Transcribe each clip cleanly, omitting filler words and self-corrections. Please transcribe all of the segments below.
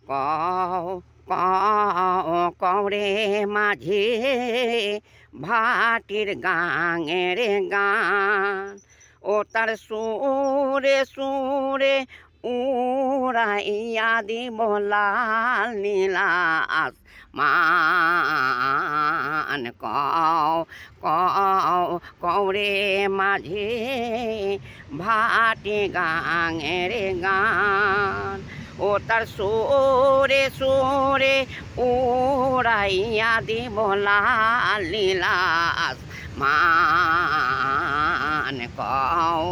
কও কও কওরে মাঝি ভাটির গাঙের গান ও তার সুরে সুরে উড়াইয়া দিব লাল নীলাস মান কও কও কওরে মাঝি ভাটি গাঙের গান ও তার সুরে সুরে উড়াইয়া দিব লাল নীলাস মান কও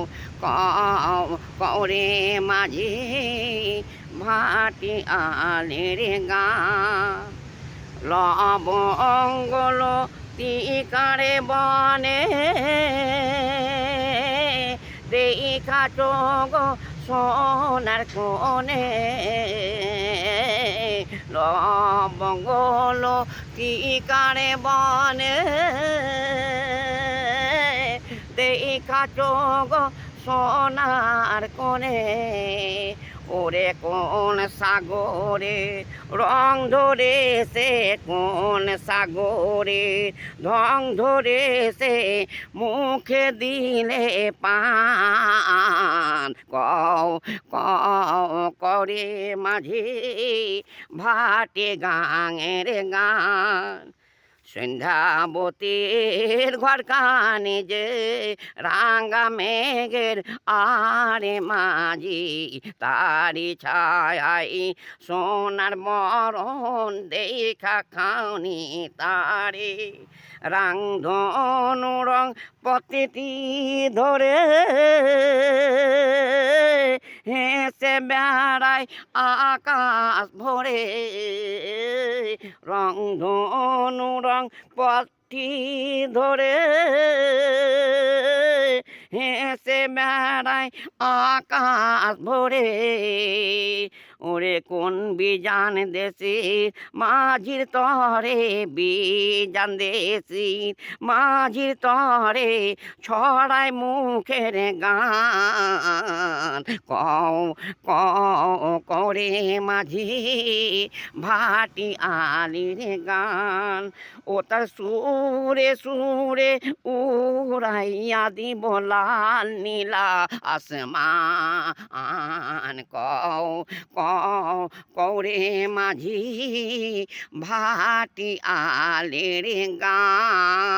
কও কওরে মাঝি ভাটি আলের গান লবঙ্গল তিকারে বনে দেখা চোগ সোনার কোণে লবঙ্গল তিকারে বনে দেখা চোগ সোনার কোণে ওরে কোন সাগরে রং ধরেছে কোন সাগরে রং ধরেছে মুখে দিলে পান কও কও করে মাঝি ভাটে গাঙের গান সন্ধ্যাবতীর ঘর কানে যে রাঙ্গা মেঘের আরে মাঝি তারি ছায় সোনার মরণ দেখা খাওনি তারে রাংধনু রং প্রতিটি ধরে হেসে বেড়ায় আকাশ ভরে রংধনু রং পথটি ধরে হেসে বেড়ায় আকাশ ভরে ওরে কোন বিজান দেশে মাঝির তরে বিজান দেশি মাঝির তরে ছড়ায় মুখের গান কও কও করে মাঝি ভাটি আলির গান ও তার সুরে সুরে উড়াইয়া দিব লাল নীলা আসমান কও কও কওরে মাঝি ভাটি আলের গান।